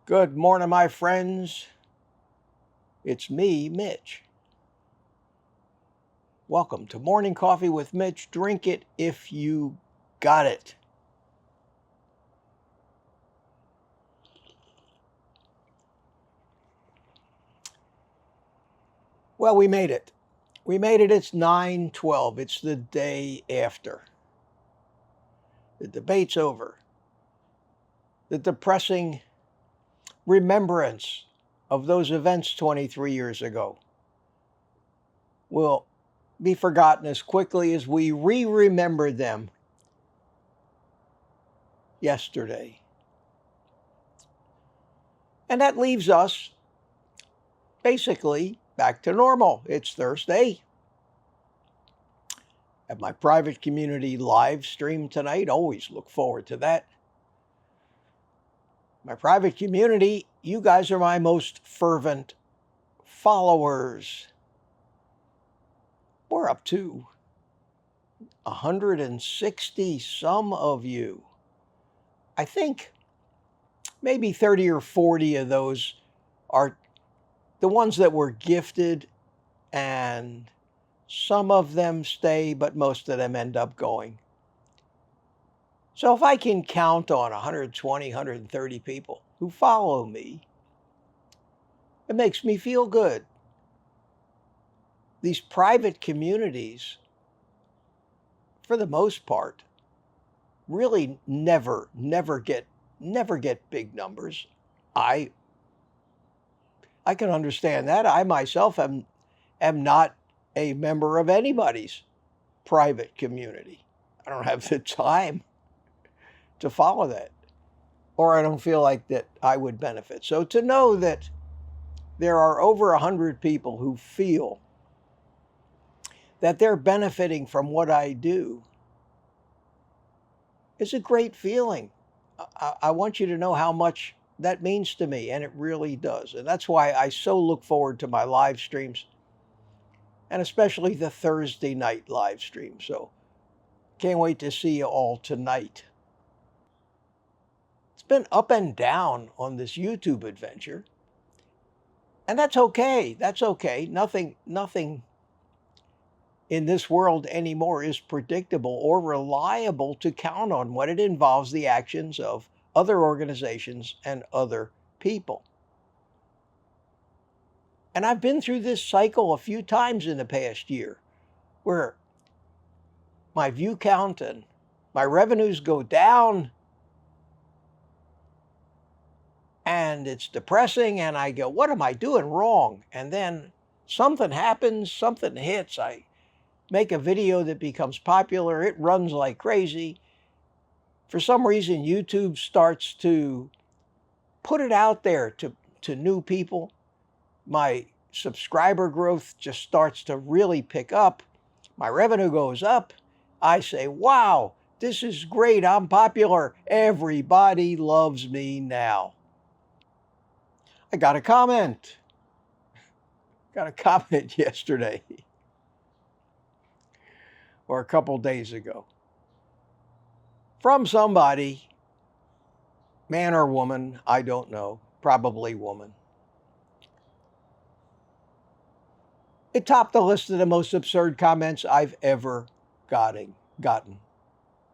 Good morning, my friends. It's me, Mitch. Welcome to Morning Coffee with Mitch. Drink it if you got it. Well, we made it. We made it. It's 9/12. It's the day after. The debate's over. The depressing remembrance of those events 23 years ago will be forgotten as quickly as we remembered them yesterday. And that leaves us basically back to normal. It's Thursday. At my private community live stream tonight. Always look forward to that. My private community, you guys are my most fervent followers. We're up to 160, some of you. I think maybe 30 or 40 of those are the ones that were gifted, and some of them stay, but most of them end up going. So if I can count on 120, 130 people who follow me, it makes me feel good. These private communities, for the most part, really never get big numbers. I can understand that. I myself am not a member of anybody's private community. I don't have the time to follow that, or I don't feel like that I would benefit. So to know that there are over 100 people who feel that they're benefiting from what I do is a great feeling. I want you to know how much that means to me, and it really does. And that's why I so look forward to my live streams, and especially the Thursday night live stream. So can't wait to see you all tonight. It's been up and down on this YouTube adventure, and that's okay. That's okay. Nothing in this world anymore is predictable or reliable to count on when it involves the actions of other organizations and other people. And I've been through this cycle a few times in the past year where my view count and my revenues go down, and it's depressing, and I go, what am I doing wrong? And then something happens, something hits, I make a video that becomes popular, it runs like crazy. For some reason, YouTube starts to put it out there to new people. My subscriber growth just starts to really pick up. My revenue goes up. I say, wow, this is great. I'm popular. Everybody loves me now. I got a comment. Got a comment yesterday or a couple days ago from somebody, man or woman, I don't know, probably woman. It topped the list of the most absurd comments I've ever gotten.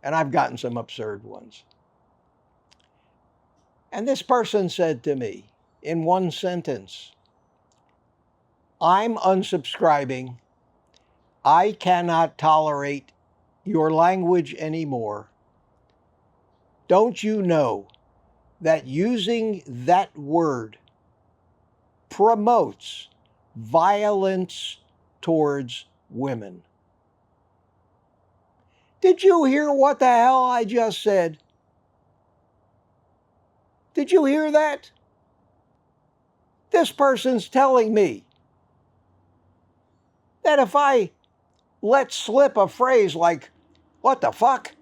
And I've gotten some absurd ones. And this person said to me in one sentence, I'm unsubscribing. I cannot tolerate your language anymore. Don't you know that using that word promotes violence towards women? Did you hear what the hell I just said? Did you hear that? This person's telling me that if I let slip a phrase like, what the fuck?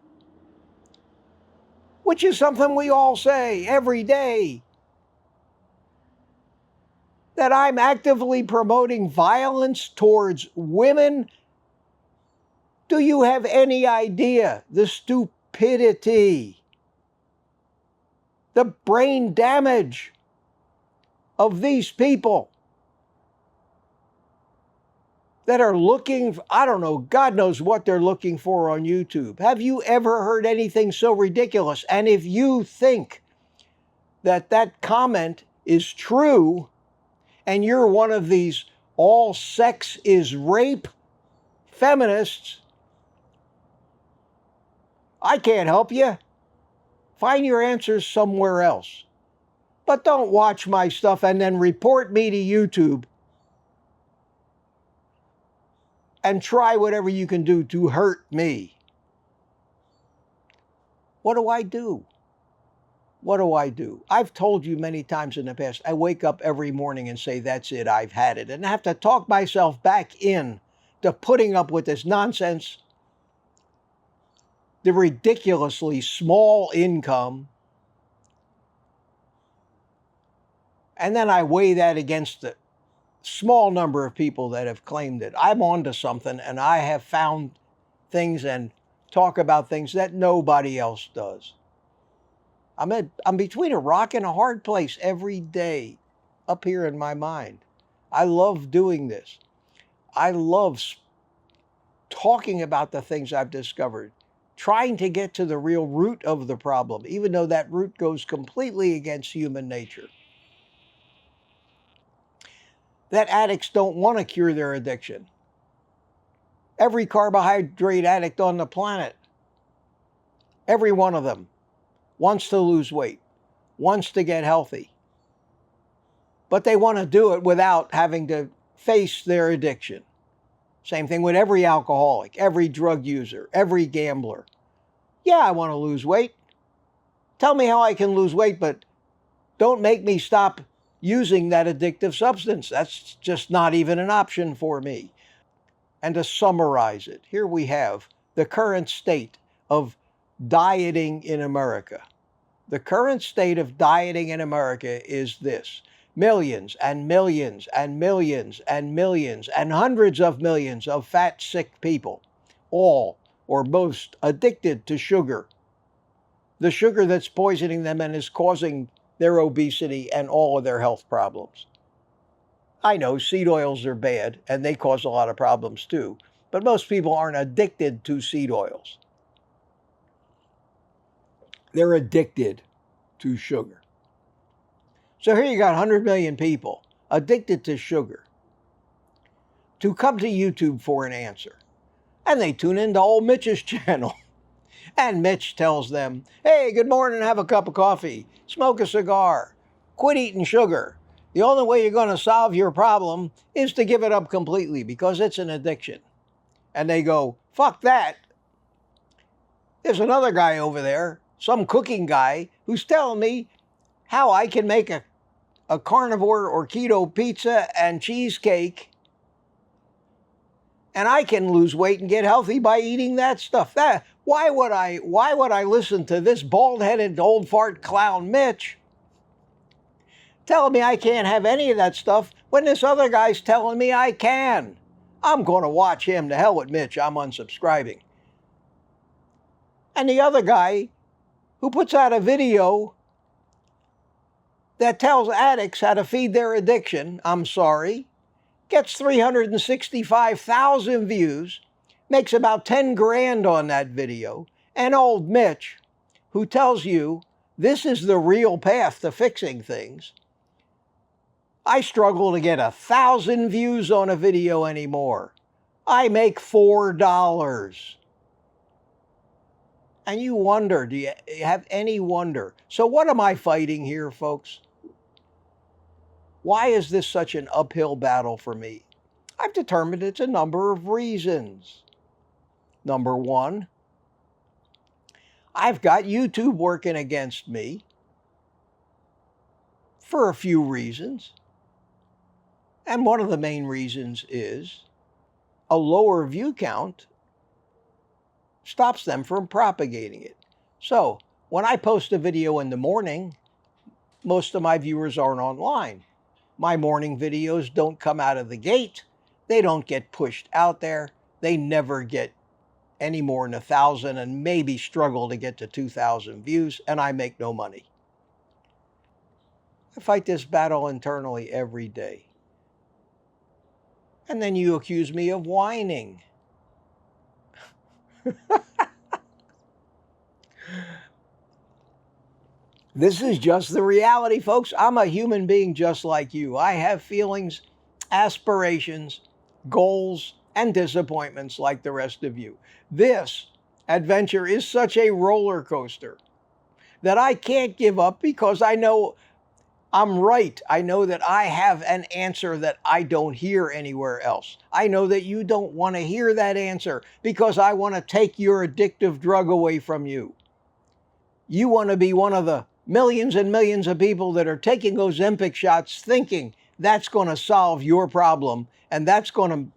Which is something we all say every day, that I'm actively promoting violence towards women. Do you have any idea the stupidity, the brain damage of these people that are looking, I don't know, God knows what they're looking for on YouTube. Have you ever heard anything so ridiculous? And if you think that that comment is true and you're one of these all sex is rape feminists, I can't help you. Find your answers somewhere else. But don't watch my stuff and then report me to YouTube and try whatever you can do to hurt me. What do I do? What do I do? I've told you many times in the past, I wake up every morning and say, that's it, I've had it. And I have to talk myself back in to putting up with this nonsense, the ridiculously small income. And then I weigh that against the small number of people that have claimed it. I'm onto something, and I have found things and talk about things that nobody else does. I'm between a rock and a hard place every day up here in my mind. I love doing this. I love talking about the things I've discovered, trying to get to the real root of the problem, even though that root goes completely against human nature. That addicts don't want to cure their addiction. Every carbohydrate addict on the planet, every one of them, wants to lose weight, wants to get healthy. But they want to do it without having to face their addiction. Same thing with every alcoholic, every drug user, every gambler. Yeah, I want to lose weight. Tell me how I can lose weight, but don't make me stop using that addictive substance. That's just not even an option for me. And to summarize it, here we have the current state of dieting in America. The current state of dieting in America is this: millions and millions and millions and millions and hundreds of millions of fat, sick people, all or most addicted to sugar. The sugar that's poisoning them and is causing their obesity and all of their health problems. I know seed oils are bad and they cause a lot of problems too, but most people aren't addicted to seed oils. They're addicted to sugar. So here you got 100 million people addicted to sugar to come to YouTube for an answer. And they tune into old Mitch's channel. And Mitch tells them, hey, good morning, have a cup of coffee, smoke a cigar, quit eating sugar. The only way you're going to solve your problem is to give it up completely because it's an addiction. And they go, fuck that. There's another guy over there, some cooking guy, who's telling me how I can make a carnivore or keto pizza and cheesecake, and I can lose weight and get healthy by eating that stuff. Why would I listen to this bald-headed old fart clown Mitch telling me I can't have any of that stuff when this other guy's telling me I can? I'm going to watch him. To hell with Mitch. I'm unsubscribing. And the other guy who puts out a video that tells addicts how to feed their addiction, I'm sorry, gets 365,000 views, makes about 10 grand on that video, and old Mitch, who tells you this is the real path to fixing things. I struggle to get 1,000 views on a video anymore. I make $4. And you wonder, do you have any wonder? So what am I fighting here, folks? Why is this such an uphill battle for me? I've determined it's a number of reasons. Number one, I've got YouTube working against me for a few reasons. And one of the main reasons is a lower view count stops them from propagating it. So when I post a video in the morning, most of my viewers aren't online. My morning videos don't come out of the gate. They don't get pushed out there. They never get any more than 1,000 and maybe struggle to get to 2,000 views, and I make no money. I fight this battle internally every day. And then you accuse me of whining. This is just the reality, folks. I'm a human being just like you. I have feelings, aspirations, goals, and disappointments like the rest of you. This adventure is such a roller coaster that I can't give up because I know I'm right. I know that I have an answer that I don't hear anywhere else. I know that you don't want to hear that answer because I want to take your addictive drug away from you. You want to be one of the millions and millions of people that are taking Ozempic shots thinking that's going to solve your problem and that's going to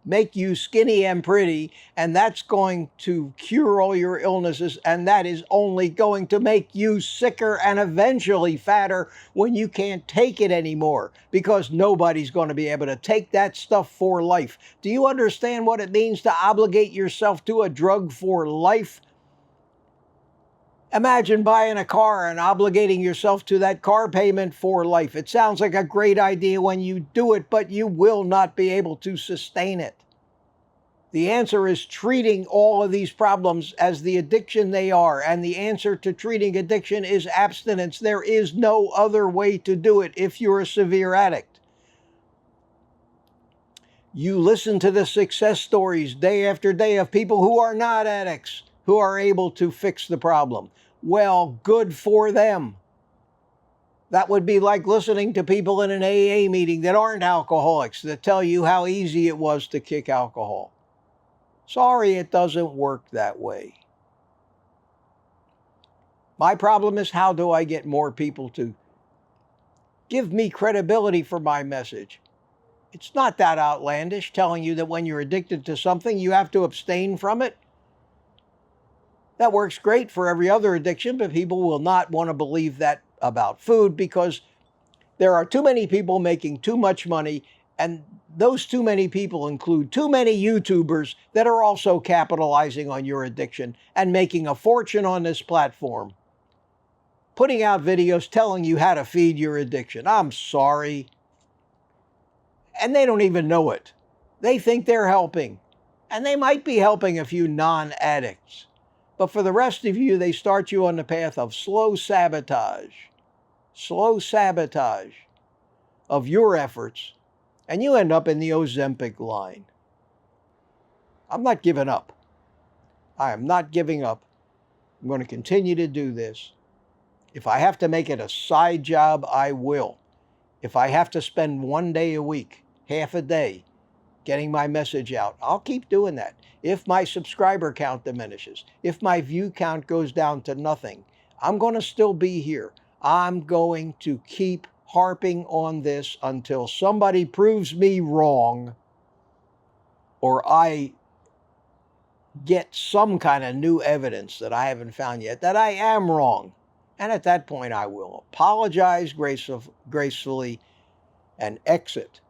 make you skinny and pretty and that's going to cure all your illnesses and that is only going to make you sicker and eventually fatter when you can't take it anymore because nobody's going to be able to take that stuff for life. Do you understand what it means to obligate yourself to a drug for life? Imagine buying a car and obligating yourself to that car payment for life. It sounds like a great idea when you do it, but you will not be able to sustain it. The answer is treating all of these problems as the addiction they are, and the answer to treating addiction is abstinence. There is no other way to do it if you're a severe addict. You listen to the success stories day after day of people who are not addicts, who are able to fix the problem. Well, good for them. That would be like listening to people in an AA meeting that aren't alcoholics that tell you how easy it was to kick alcohol. Sorry, it doesn't work that way. My problem is, how do I get more people to give me credibility for my message? It's not that outlandish, telling you that when you're addicted to something, you have to abstain from it. That works great for every other addiction, but people will not want to believe that about food because there are too many people making too much money, and those too many people include too many YouTubers that are also capitalizing on your addiction and making a fortune on this platform, putting out videos telling you how to feed your addiction. I'm sorry. And they don't even know it. They think they're helping, and they might be helping a few non-addicts. But for the rest of you, they start you on the path of slow sabotage of your efforts, and you end up in the Ozempic line. I'm not giving up. I am not giving up. I'm going to continue to do this. If I have to make it a side job, I will. If I have to spend one day a week, half a day, getting my message out, I'll keep doing that. If my subscriber count diminishes, if my view count goes down to nothing, I'm going to still be here. I'm going to keep harping on this until somebody proves me wrong or I get some kind of new evidence that I haven't found yet that I am wrong. And at that point, I will apologize gracefully and exit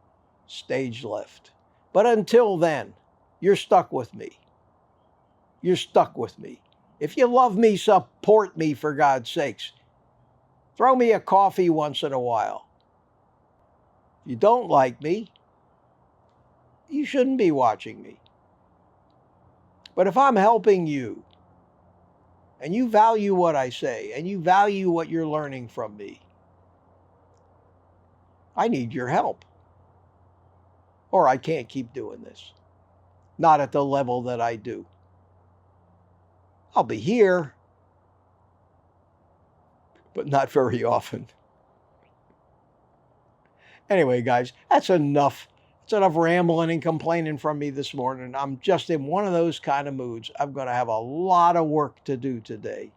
stage left. But until then, you're stuck with me. You're stuck with me. If you love me, support me, for God's sakes. Throw me a coffee once in a while. If you don't like me, you shouldn't be watching me. But if I'm helping you, and you value what I say, and you value what you're learning from me, I need your help. Or I can't keep doing this. Not at the level that I do. I'll be here, but not very often. Anyway, guys, that's enough. It's enough rambling and complaining from me this morning. I'm just in one of those kind of moods. I'm going to have a lot of work to do today.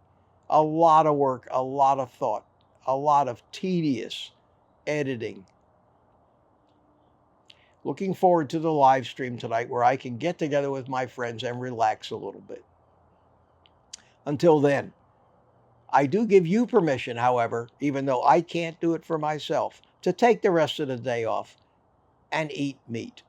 A lot of work, a lot of thought, a lot of tedious editing. Looking forward to the live stream tonight where I can get together with my friends and relax a little bit. Until then, I do give you permission, however, even though I can't do it for myself, to take the rest of the day off and eat meat.